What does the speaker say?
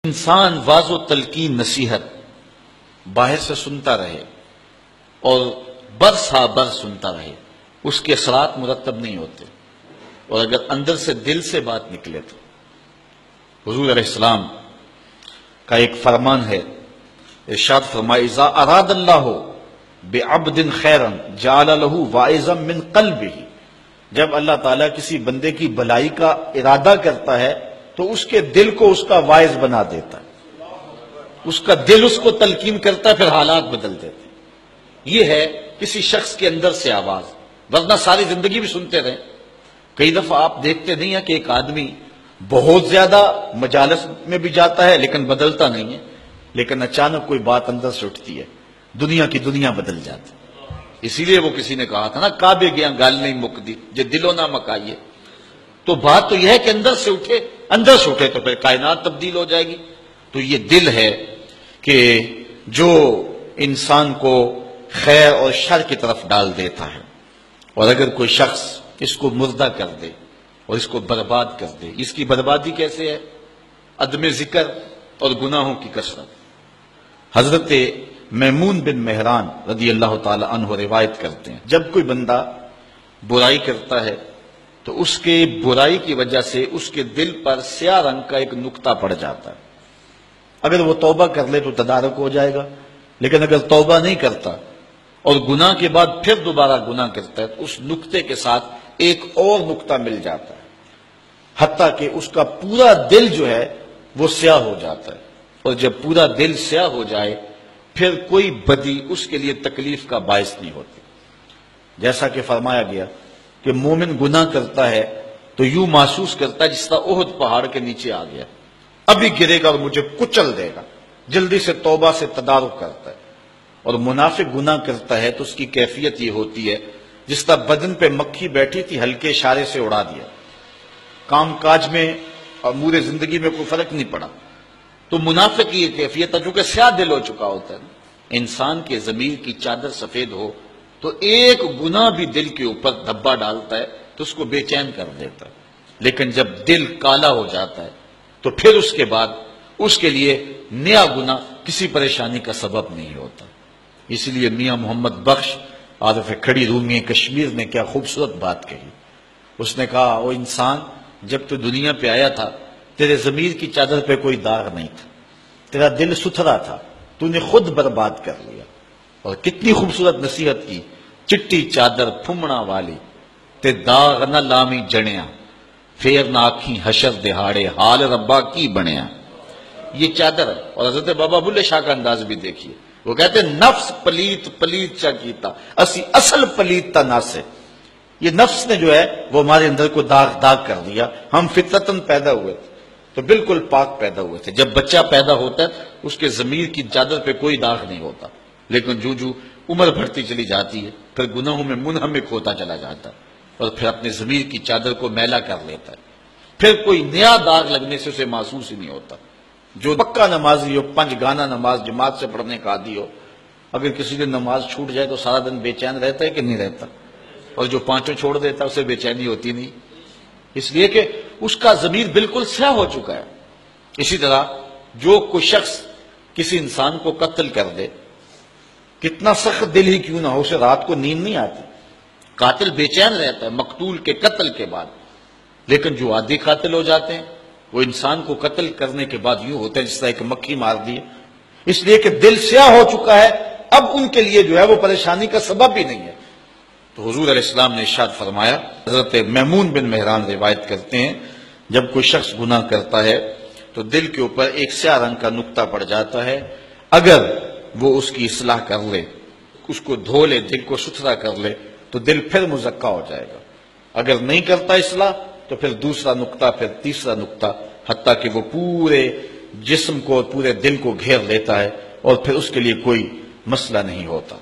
انسان واضح و تلقین نصیحت باہر سے سنتا رہے اور برس ہا برس سنتا رہے، اس کے اثرات مرتب نہیں ہوتے، اور اگر اندر سے دل سے بات نکلے تو حضور علیہ السلام کا ایک فرمان ہے، ارشاد فرمائے اذا اراد اللہ بعبد خیرا جعل له واعظا من قلبہ، جب اللہ تعالیٰ کسی بندے کی بھلائی کا ارادہ کرتا ہے تو اس کے دل کو اس کا واعظ بنا دیتا ہے، اس کا دل اس کو تلقین کرتا ہے، پھر حالات بدل دیتے ہیں۔ یہ ہے کسی شخص کے اندر سے آواز، ورنہ ساری زندگی بھی سنتے رہے۔ کئی دفعہ آپ دیکھتے نہیں ہیں کہ ایک آدمی بہت زیادہ مجالس میں بھی جاتا ہے لیکن بدلتا نہیں ہے، لیکن اچانک کوئی بات اندر سے اٹھتی ہے، دنیا کی دنیا بدل جاتی ہے۔ اسی لیے وہ کسی نے کہا تھا نا، کعبے گیا گال نہیں مکدی جے دلوں نہ مکائیے، تو بات تو یہ ہے کہ اندر سے اٹھے، اندر سے اٹھے تو پھر کائنات تبدیل ہو جائے گی۔ تو یہ دل ہے کہ جو انسان کو خیر اور شر کی طرف ڈال دیتا ہے، اور اگر کوئی شخص اس کو مردہ کر دے اور اس کو برباد کر دے، اس کی بربادی کیسے ہے؟ عدم ذکر اور گناہوں کی کثرت۔ حضرت میمون بن مہران رضی اللہ تعالی عنہ روایت کرتے ہیں، جب کوئی بندہ برائی کرتا ہے تو اس کے برائی کی وجہ سے اس کے دل پر سیاہ رنگ کا ایک نقطہ پڑ جاتا ہے۔ اگر وہ توبہ کر لے تو تدارک ہو جائے گا، لیکن اگر توبہ نہیں کرتا اور گناہ کے بعد پھر دوبارہ گناہ کرتا ہے تو اس نقطے کے ساتھ ایک اور نقطہ مل جاتا ہے، حتیٰ کہ اس کا پورا دل جو ہے وہ سیاہ ہو جاتا ہے، اور جب پورا دل سیاہ ہو جائے پھر کوئی بدی اس کے لیے تکلیف کا باعث نہیں ہوتی۔ جیسا کہ فرمایا گیا کہ مومن گناہ کرتا ہے تو یوں محسوس کرتا ہے جس طرح احد پہاڑ کے نیچے آ گیا، ابھی گرے گا اور مجھے کچل دے گا، جلدی سے توبہ سے تدارک کرتا ہے۔ اور منافق گناہ کرتا ہے تو اس کی کیفیت یہ ہوتی ہے جس طرح بدن پہ مکھی بیٹھی تھی، ہلکے اشارے سے اڑا دیا، کام کاج میں اور امور زندگی میں کوئی فرق نہیں پڑا۔ تو منافق کی یہ کیفیت ہے، چونکہ سیاہ دل ہو چکا ہوتا ہے۔ انسان کے ضمیر کی چادر سفید ہو تو ایک گناہ بھی دل کے اوپر دھبا ڈالتا ہے تو اس کو بے چین کر دیتا ہے، لیکن جب دل کالا ہو جاتا ہے تو پھر اس کے بعد اس کے لیے نیا گناہ کسی پریشانی کا سبب نہیں ہوتا۔ اس لیے میاں محمد بخش عارف کھڑی رومی کشمیر نے کیا خوبصورت بات کہی۔ اس نے کہا، او انسان، جب تو دنیا پہ آیا تھا تیرے ضمیر کی چادر پہ کوئی داغ نہیں تھا، تیرا دل ستھرا تھا، تو نے خود برباد کر لیا۔ اور کتنی خوبصورت نصیحت کی، چٹی چادر پھمڑا والی تے داغ نہ لامی جڑیاں، پھر نہ آکھیں حشر دہاڑے حال ربا کی بنیا۔ یہ چادر ہے۔ اور حضرت بابا بلے شاہ کا انداز بھی دیکھیے، وہ کہتے ہیں نفس پلیت پلیت چا کیتا اسی اصل پلیت تا ناسے۔ یہ نفس نے جو ہے وہ ہمارے اندر کو داغ کر دیا، ہم فطرتاً پیدا ہوئے تھے تو بالکل پاک پیدا ہوئے تھے۔ جب بچہ پیدا ہوتا ہے اس کے ضمیر کی چادر پہ کوئی داغ نہیں ہوتا، لیکن جو عمر بڑھتی چلی جاتی ہے پھر گناہوں میں منہمک ہوتا چلا جاتا ہے اور پھر اپنے ضمیر کی چادر کو میلا کر لیتا ہے، پھر کوئی نیا داغ لگنے سے اسے محسوس ہی نہیں ہوتا۔ جو پکا نمازی ہو، 5 گانا نماز جماعت سے پڑھنے کا عادی ہو، اگر کسی دن نماز چھوٹ جائے تو سارا دن بے چین رہتا ہے کہ نہیں رہتا؟ اور جو 5 چھوڑ دیتا ہے اسے بے چینی ہوتی نہیں، اس لیے کہ اس کا ضمیر بالکل سیاہ ہو چکا ہے۔ اسی طرح جو کوئی شخص کسی انسان کو قتل کر دے، کتنا سخت دل ہی کیوں نہ ہو، اسے رات کو نیند نہیں آتی، قاتل بے چین رہتا ہے مقتول کے قتل کے بعد، لیکن جو عادی قاتل ہو جاتے ہیں وہ انسان کو قتل کرنے کے بعد یوں ہوتا ہے جس طرح ایک مکھی مار دی ہے، اس لیے کہ دل سیاہ ہو چکا ہے، اب ان کے لیے جو ہے وہ پریشانی کا سبب بھی نہیں ہے۔ تو حضور علیہ السلام نے ارشاد فرمایا، حضرت میمون بن مہران روایت کرتے ہیں، جب کوئی شخص گناہ کرتا ہے تو دل کے اوپر ایک سیاہ رنگ کا نقطہ پڑ جاتا ہے، اگر وہ اس کی اصلاح کر لے، اس کو دھو لے، دل کو ستھرا کر لے تو دل پھر مزکا ہو جائے گا، اگر نہیں کرتا اصلاح تو پھر دوسرا نقطہ، پھر تیسرا نقطہ، حتیٰ کہ وہ پورے جسم کو اور پورے دل کو گھیر لیتا ہے اور پھر اس کے لیے کوئی مسئلہ نہیں ہوتا۔